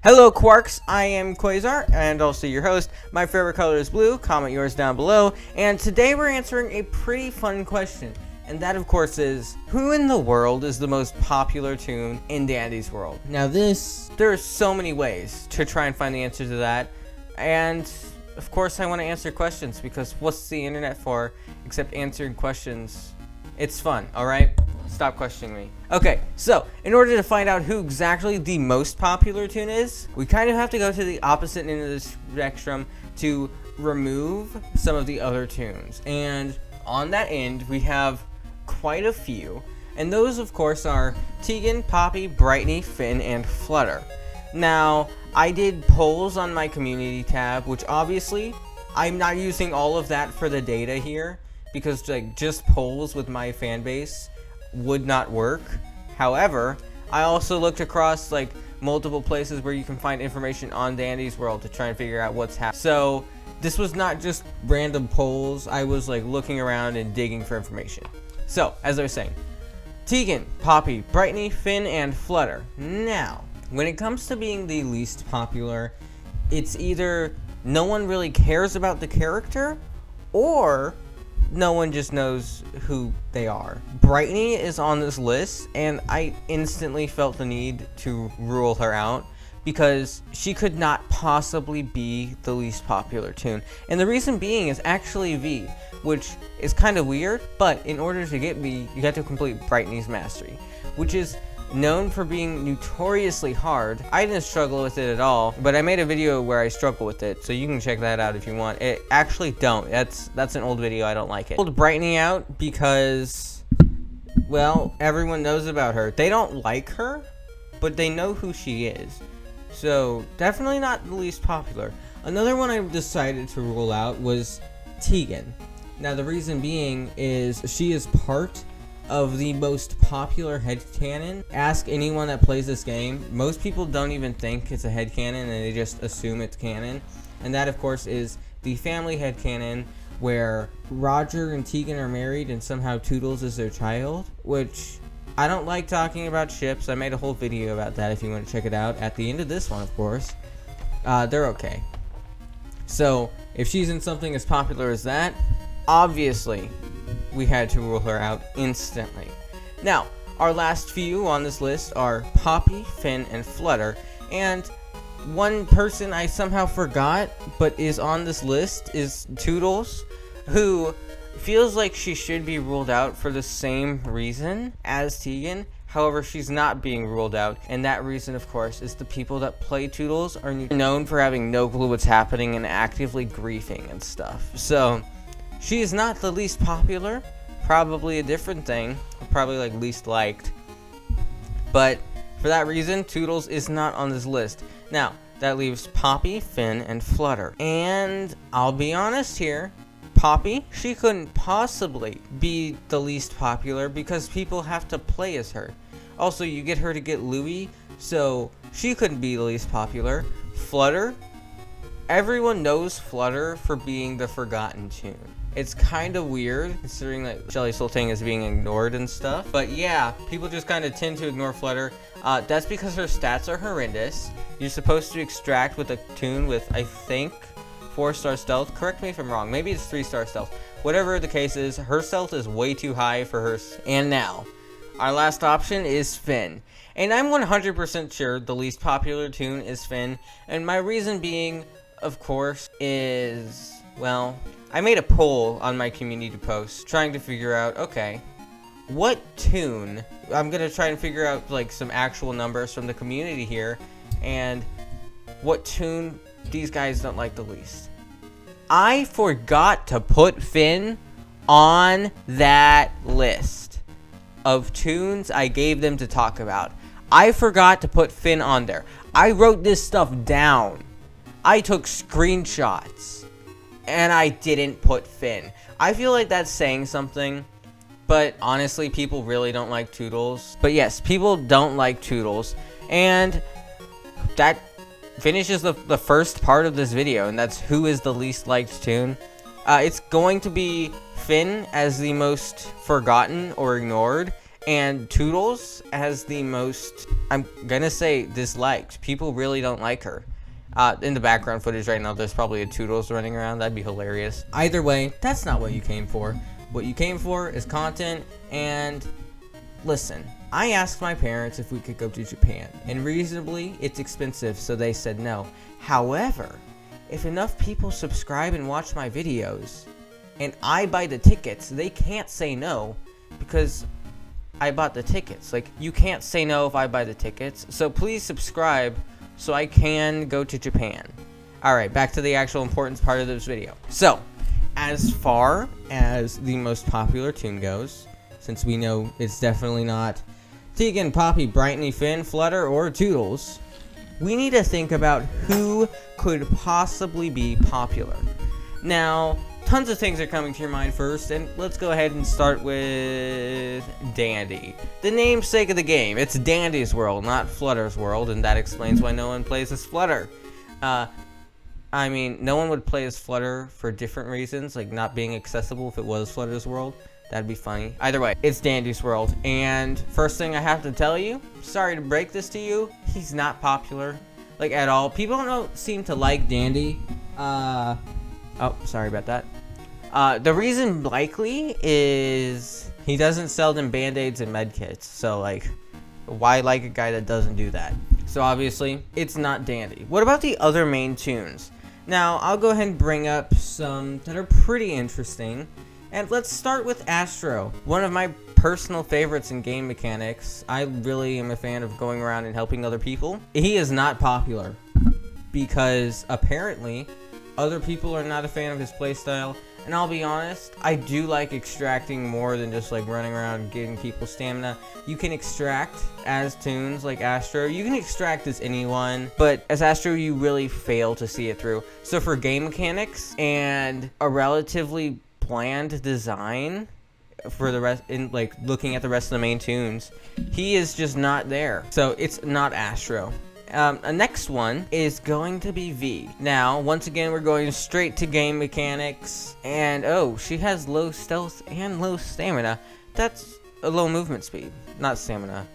Hello Quarks, I am Quasar, and also your host. My favorite color is blue, comment yours down below, and today we're answering a pretty fun question, and that of course is, who in the world is the most popular Toon in Dandy's world? Now there's so many ways to try and find the answer to that, and of course I want to answer questions, because what's the internet for except answering questions? It's fun, alright? Stop questioning me. Okay, so in order to find out who exactly the most popular Toon is, we kind of have to go to the opposite end of the spectrum to remove some of the other Toons. And on that end, we have quite a few. And those, of course, are Tegan, Poppy, Brightney, Finn, and Flutter. Now, I did polls on my community tab, which obviously, I'm not using all of that for the data here, because like just polls with my fan base would not work. However, I also looked across like multiple places where you can find information on Dandy's world to try and figure out what's happening. So this was not just random polls. I was like looking around and digging for information. So as I was saying, Tegan, Poppy, Brightney, Finn, and Flutter. Now, when it comes to being the least popular, it's either no one really cares about the character, or no one just knows who they are. Brightney is on this list, and I instantly felt the need to rule her out because she could not possibly be the least popular Toon. And the reason being is actually V, which is kind of weird, but in order to get V, you have to complete Brightney's Mastery, which is known for being notoriously hard. I didn't struggle with it at all, but I made a video where I struggle with it, so you can check that out if you want. It actually don't. That's an old video. I don't like it. I pulled Brightney out because, well, everyone knows about her. They don't like her, but they know who she is. So definitely not the least popular. Another one I decided to rule out was Tegan. Now the reason being is she is part of the most popular headcanon. Ask anyone that plays this game. Most people don't even think it's a headcanon, and they just assume it's canon. And that, of course, is the family headcanon where Roger and Tegan are married and somehow Toodles is their child, which I don't like talking about ships. I made a whole video about that if you want to check it out. At the end of this one, of course. They're okay. So, if she's in something as popular as that, obviously we had to rule her out instantly. Now, our last few on this list are Poppy, Finn, and Flutter. And one person I somehow forgot, but is on this list, is Toodles, who feels like she should be ruled out for the same reason as Tegan. However, she's not being ruled out, and that reason, of course, is the people that play Toodles are known for having no clue what's happening and actively griefing and stuff. So she is not the least popular, probably a different thing, probably like least liked, but for that reason, Toodles is not on this list. Now, that leaves Poppy, Finn, and Flutter, and I'll be honest here, Poppy, she couldn't possibly be the least popular because people have to play as her. Also, you get her to get Louie, so she couldn't be the least popular. Flutter, everyone knows Flutter for being the forgotten Toon. It's kind of weird, considering that Shelly Sultang is being ignored and stuff. But yeah, people just kind of tend to ignore Flutter. That's because her stats are horrendous. You're supposed to extract with a Toon with, I think, 4-star stealth. Correct me if I'm wrong. Maybe it's 3-star stealth. Whatever the case is, her stealth is way too high for her. And now, our last option is Finn. And I'm 100% sure the least popular Toon is Finn. And my reason being, of course, is, well, I made a poll on my community post trying to figure out, okay, what Toon, I'm going to try and figure out like some actual numbers from the community here, and what Toon these guys don't like the least. I forgot to put Finn on that list of Toons I gave them to talk about. I forgot to put Finn on there. I wrote this stuff down. I took screenshots. And I didn't put Finn. I feel like that's saying something, but honestly, people really don't like Toodles. But yes, people don't like Toodles, and that finishes the first part of this video, and that's who is the least liked Toon. It's going to be Finn as the most forgotten or ignored, And Toodles has the most, I'm gonna say, disliked. People really don't like her. In the background footage right now, there's probably a Toodles running around. That'd be hilarious. Either way, that's not what you came for. What you came for is content. And listen, I asked my parents if we could go to Japan, and reasonably, it's expensive, so they said no. However, if enough people subscribe and watch my videos, and I buy the tickets, they can't say no, because I bought the tickets. Like, you can't say no if I buy the tickets, so please subscribe so I can go to Japan. Alright, back to the actual important part of this video. So, as far as the most popular Toon goes, since we know it's definitely not Tegan, Poppy, Brightly, Finn, Flutter, or Toodles, we need to think about who could possibly be popular. Now, tons of things are coming to your mind first, and let's go ahead and start with Dandy. The namesake of the game. It's Dandy's world, not Flutter's world, and that explains why no one plays as Flutter. I mean, no one would play as Flutter for different reasons, like not being accessible if it was Flutter's world. That'd be funny. Either way, it's Dandy's world, and first thing I have to tell you, sorry to break this to you, he's not popular, like, at all. People don't seem to like Dandy. Oh, sorry about that. The reason likely is he doesn't sell them band-aids and medkits, so, like, why like a guy that doesn't do that? So obviously, it's not Dandy. What about the other main Toons? Now, I'll go ahead and bring up some that are pretty interesting. And let's start with Astro, one of my personal favorites in game mechanics. I really am a fan of going around and helping other people. He is not popular because apparently other people are not a fan of his playstyle. And I'll be honest, I do like extracting more than just like running around and getting people stamina. You can extract as Toons like Astro. You can extract as anyone, but as Astro you really fail to see it through. So for game mechanics and a relatively bland design for the rest, in like looking at the rest of the main Toons, he is just not there. So it's not Astro. The next one is going to be V. Now, once again, we're going straight to game mechanics, and oh, she has low stealth and low stamina. That's a low movement speed, not stamina.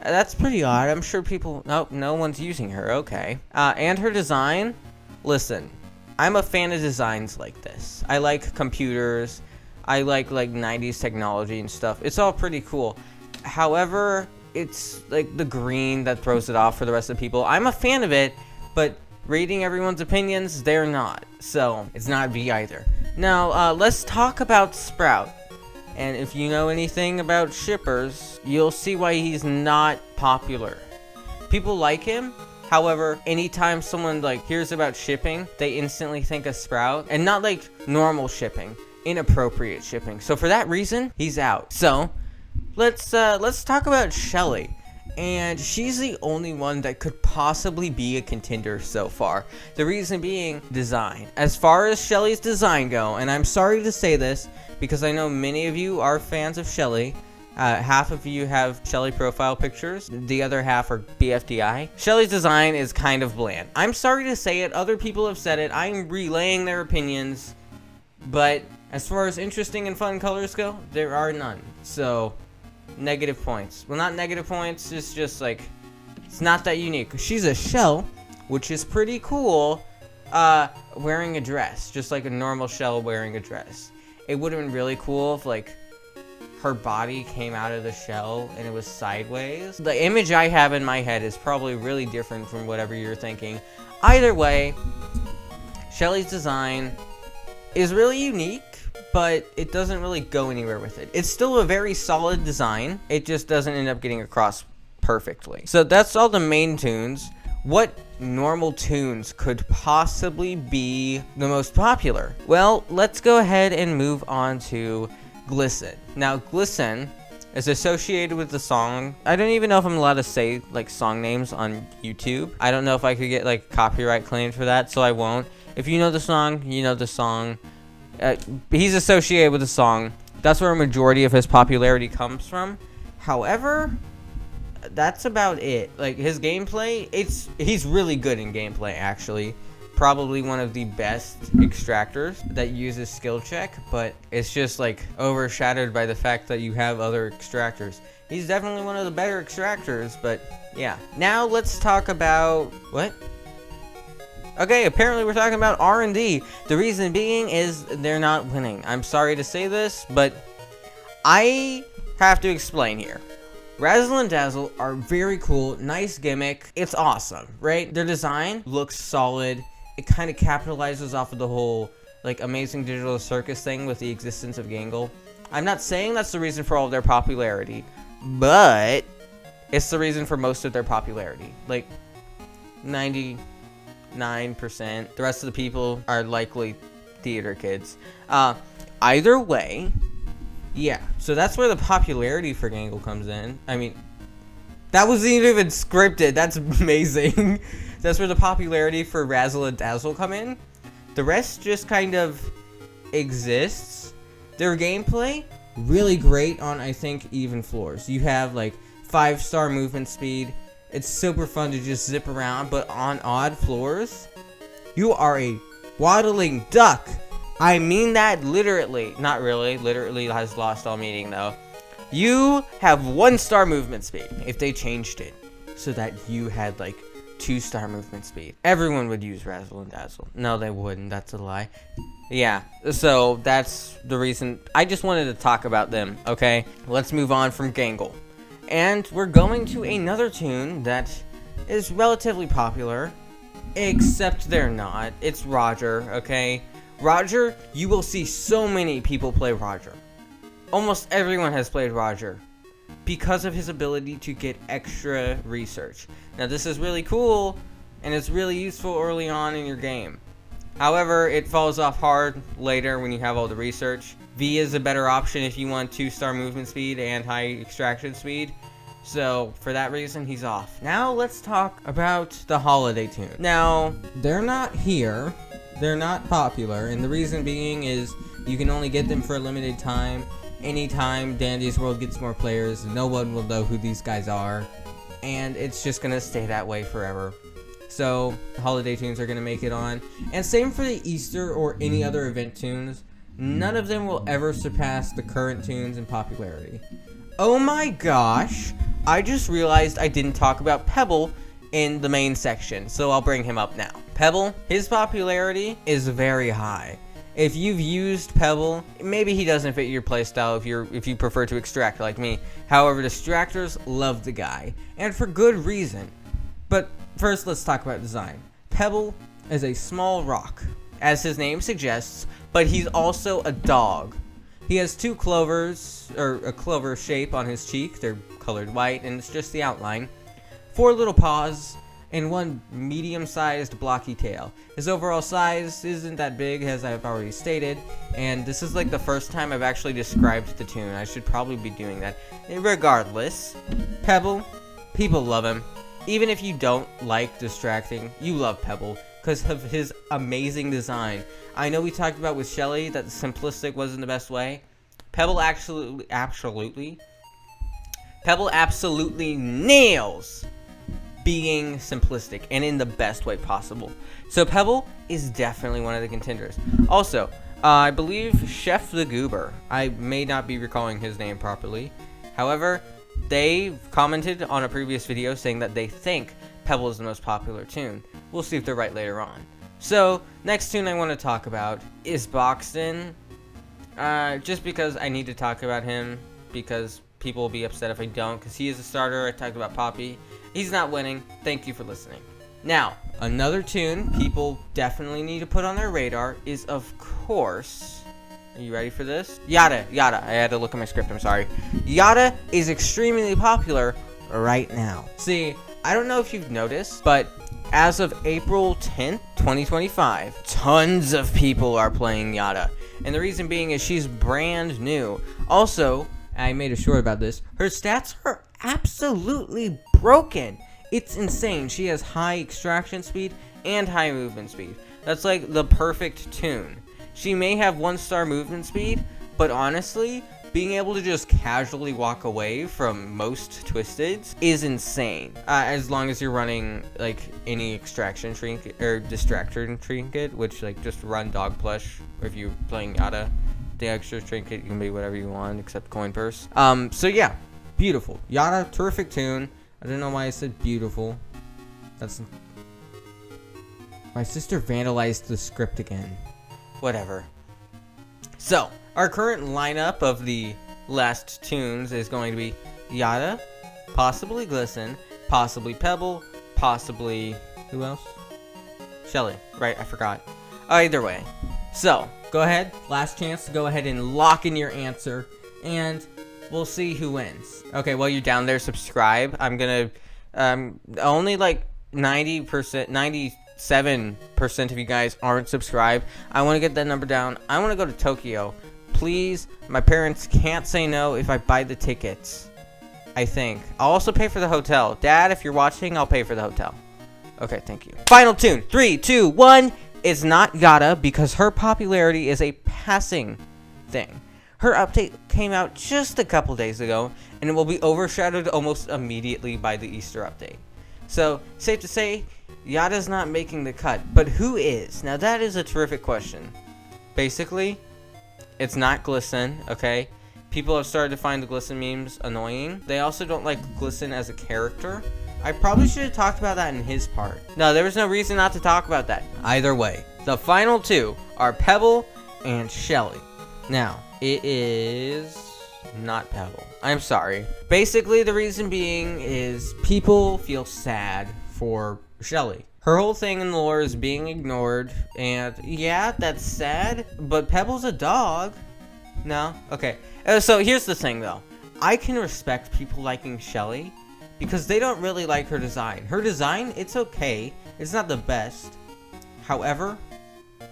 That's pretty odd. I'm sure people, nope, no one's using her. Okay. And her design, listen, I'm a fan of designs like this. I like computers. I like 90s technology and stuff. It's all pretty cool. However, it's like the green that throws it off for the rest of the people. I'm a fan of it, but reading everyone's opinions, they're not. So it's not V either. Now, let's talk about Sprout. And if you know anything about shippers, you'll see why he's not popular. People like him. However, anytime someone like hears about shipping, they instantly think of Sprout, and not like normal shipping, inappropriate shipping. So for that reason, he's out. So let's talk about Shelly, and she's the only one that could possibly be a contender so far. The reason being design. As far as Shelly's design go, and I'm sorry to say this because I know many of you are fans of Shelly. Half of you have Shelly profile pictures, the other half are BFDI. Shelly's design is kind of bland. I'm sorry to say it, other people have said it, I'm relaying their opinions, but as far as interesting and fun colors go, there are none. So, negative points. Well, not negative points, it's just like, it's not that unique. She's a shell, which is pretty cool, wearing a dress, just like a normal shell wearing a dress. It would have been really cool if like, her body came out of the shell and it was sideways. The image I have in my head is probably really different from whatever you're thinking. Either way, Shelly's design is really unique, but it doesn't really go anywhere with it. It's still a very solid design. It just doesn't end up getting across perfectly. So that's all the main Toons. What normal Toons could possibly be the most popular? Well, let's go ahead and move on to Glisten. Now, Glisten is associated with the song. I don't even know if I'm allowed to say like song names on YouTube. I don't know if I could get like copyright claimed for that, so I won't. If you know the song, you know the song. He's associated with the song. That's where a majority of his popularity comes from. However, that's about it. Like his gameplay, he's really good in gameplay actually. Probably one of the best extractors that uses skill check, but it's just like overshadowed by the fact that you have other extractors. He's definitely one of the better extractors, but yeah. Now let's talk about... What? Okay, apparently we're talking about R&D. The reason being is they're not winning. I'm sorry to say this, but I have to explain here. Razzle and Dazzle are very cool, nice gimmick. It's awesome, right? Their design looks solid. It kind of capitalizes off of the whole, like, Amazing Digital Circus thing with the existence of Gangle. I'm not saying that's the reason for all of their popularity, but it's the reason for most of their popularity. Like, 99%. The rest of the people are likely theater kids. Either way, yeah. So that's where the popularity for Gangle comes in. I mean, that wasn't even scripted. That's amazing. That's where the popularity for Razzle and Dazzle come in. The rest just kind of exists. Their gameplay, really great on, I think, even floors. You have, like, 5-star movement speed. It's super fun to just zip around, but on odd floors, you are a waddling duck. I mean that literally. Not really. Literally has lost all meaning, though. You have 1-star movement speed. If they changed it so that you had, like, 2-star movement speed, everyone would use Razzle and Dazzle. No, they wouldn't. That's a lie. Yeah, so that's the reason. I just wanted to talk about them, okay? Let's move on from Gangle. And we're going to another Toon that is relatively popular, except they're not. It's Roger, okay? Roger, you will see so many people play Roger. Almost everyone has played Roger because of his ability to get extra research. Now, this is really cool, and it's really useful early on in your game. However, it falls off hard later when you have all the research. V is a better option if you want 2-star movement speed and high extraction speed. So, for that reason, he's off. Now, let's talk about the holiday Toon. Now, they're not here. They're not popular, and the reason being is you can only get them for a limited time. Anytime Dandy's World gets more players, no one will know who these guys are, and it's just gonna stay that way forever. So, holiday Toons are gonna make it on. And same for the Easter or any other event Toons. None of them will ever surpass the current Toons in popularity. Oh my gosh, I just realized I didn't talk about Pebble in the main section, so I'll bring him up now. Pebble, his popularity is very high. If you've used Pebble, maybe he doesn't fit your playstyle if you prefer to extract like me. However, distractors love the guy, and for good reason. But first, let's talk about design. Pebble is a small rock, as his name suggests, but he's also a dog. He has 2 clovers, or a clover shape on his cheek. They're colored white, and it's just the outline. 4 little paws, and 1 medium-sized blocky tail. His overall size isn't that big, as I've already stated, and this is like the first time I've actually described the Toon. I should probably be doing that. Regardless, Pebble, people love him. Even if you don't like distracting, you love Pebble because of his amazing design. I know we talked about with Shelly that the simplistic wasn't the best way. Pebble absolutely nails being simplistic and in the best way possible. So Pebble is definitely one of the contenders. Also, I believe Chef the Goober, I may not be recalling his name properly. However, they commented on a previous video saying that they think Pebble is the most popular Toon. We'll see if they're right later on. So, next Toon I want to talk about is Boxton. Just because I need to talk about him, because people will be upset if I don't, because he is a starter. I talked about Poppy. He's not winning. Thank you for listening. Now, another Toon people definitely need to put on their radar is, of course... Are you ready for this? Yada. I had to look at my script, I'm sorry. Yada is extremely popular right now. See, I don't know if you've noticed, but as of April 10th, 2025, tons of people are playing Yada. And the reason being is she's brand new. Also, I made a short about this, her stats are absolutely broken. It's insane. She has high extraction speed and high movement speed. That's like the perfect Toon. She may have 1-star movement speed, but honestly, being able to just casually walk away from most Twisteds is insane. As long as you're running like any extraction trinket or distraction trinket, which like just run dog plush. Or if you're playing Yada, the extra trinket you can be whatever you want except coin purse. So yeah, beautiful. Yada, terrific tune. I don't know why I said beautiful. That's... My sister vandalized the script again. Whatever. So, our current lineup of the last tunes is going to be Yada, possibly Glisten, possibly Pebble, possibly... Who else? Shelly. Right, I forgot. Either way. So, go ahead. Last chance to go ahead and lock in your answer. And we'll see who wins. Okay, while you're down there, subscribe. I'm gonna... only like 90%, 97% of you guys aren't subscribed. I want to get that number down. I want to go to Tokyo. Please, my parents can't say no if I buy the tickets. I think. I'll also pay for the hotel. Dad, if you're watching, I'll pay for the hotel. Okay, thank you. Final tune. 3, 2, 1. It's not Yada because her popularity is a passing thing. Her update came out just a couple days ago, and it will be overshadowed almost immediately by the Easter update. So, safe to say, Yada's not making the cut, but who is? Now that is a terrific question. Basically, it's not Glisten, okay? People have started to find the Glisten memes annoying. They also don't like Glisten as a character. I probably should have talked about that in his part. No, there was no reason not to talk about that. Either way, the final two are Pebble and Shelly. Now, it is not Pebble. I'm sorry. Basically, the reason being is people feel sad for Shelly. Her whole thing in the lore is being ignored, and yeah, that's sad, but Pebble's a dog. No? Okay. So here's the thing, though. I can respect people liking Shelly because they don't really like her design. Her design, it's okay. It's not the best. However,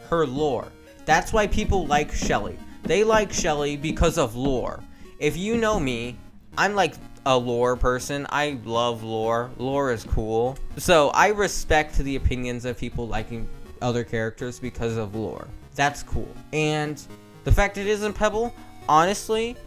her lore. That's why people like Shelly. They like Shelly because of lore. If you know me, I'm like a lore person. I love lore. Lore is cool. So I respect the opinions of people liking other characters because of lore. That's cool. And the fact it isn't Pebble, honestly,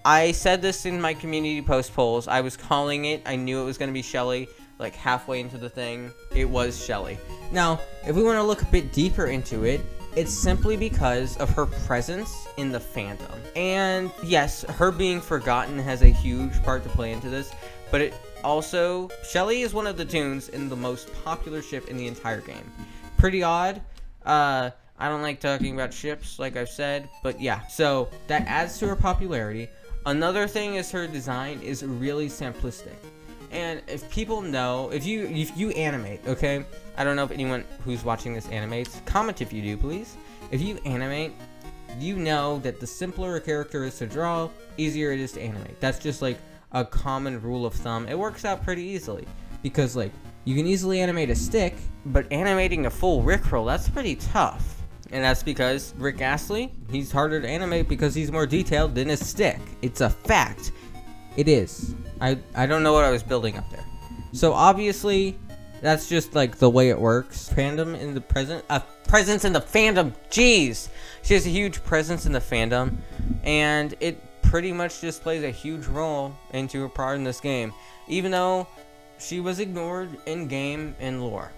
I said this in my community post polls. I was calling it. I knew it was going to be Shelly. Like halfway into the thing, it was Shelly. Now, if we want to look a bit deeper into it, it's simply because of her presence in the fandom. And yes, her being forgotten has a huge part to play into this, but it also, Shelly is one of the tunes in the most popular ship in the entire game. Pretty odd. I don't like talking about ships, like I've said, but yeah. So that adds to her popularity. Another thing is her design is really simplistic. And if people know, if you animate, okay? I don't know if anyone who's watching this animates. Comment if you do, please. If you animate, you know that the simpler a character is to draw, easier it is to animate. That's just like a common rule of thumb. It works out pretty easily. Because like, you can easily animate a stick, but animating a full Rickroll, that's pretty tough. And that's because Rick Astley, he's harder to animate because he's more detailed than a stick. It's a fact. It is. I don't know what I was building up there. So obviously, that's just like the way it works. Fandom in the presence in the fandom. Jeez, she has a huge presence in the fandom, and it pretty much just plays a huge role into her part in this game. Even though she was ignored in game and lore,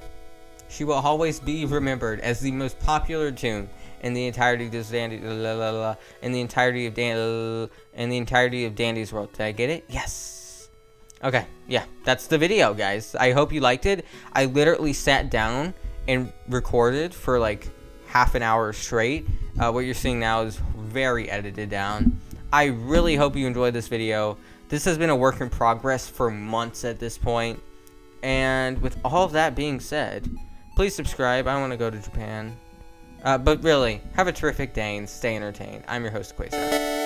she will always be remembered as the most popular tune in the entirety of this Dandy, in the entirety of Dandy's world. Did I get it? Yes. Okay, yeah, that's the video, guys. I hope you liked it. I literally sat down and recorded for like half an hour straight. What you're seeing now is very edited down. I really hope you enjoyed this video. This has been a work in progress for months at this point. And with all of that being said, please subscribe. I want to go to Japan. But really, have a terrific day and stay entertained. I'm your host, Quasar.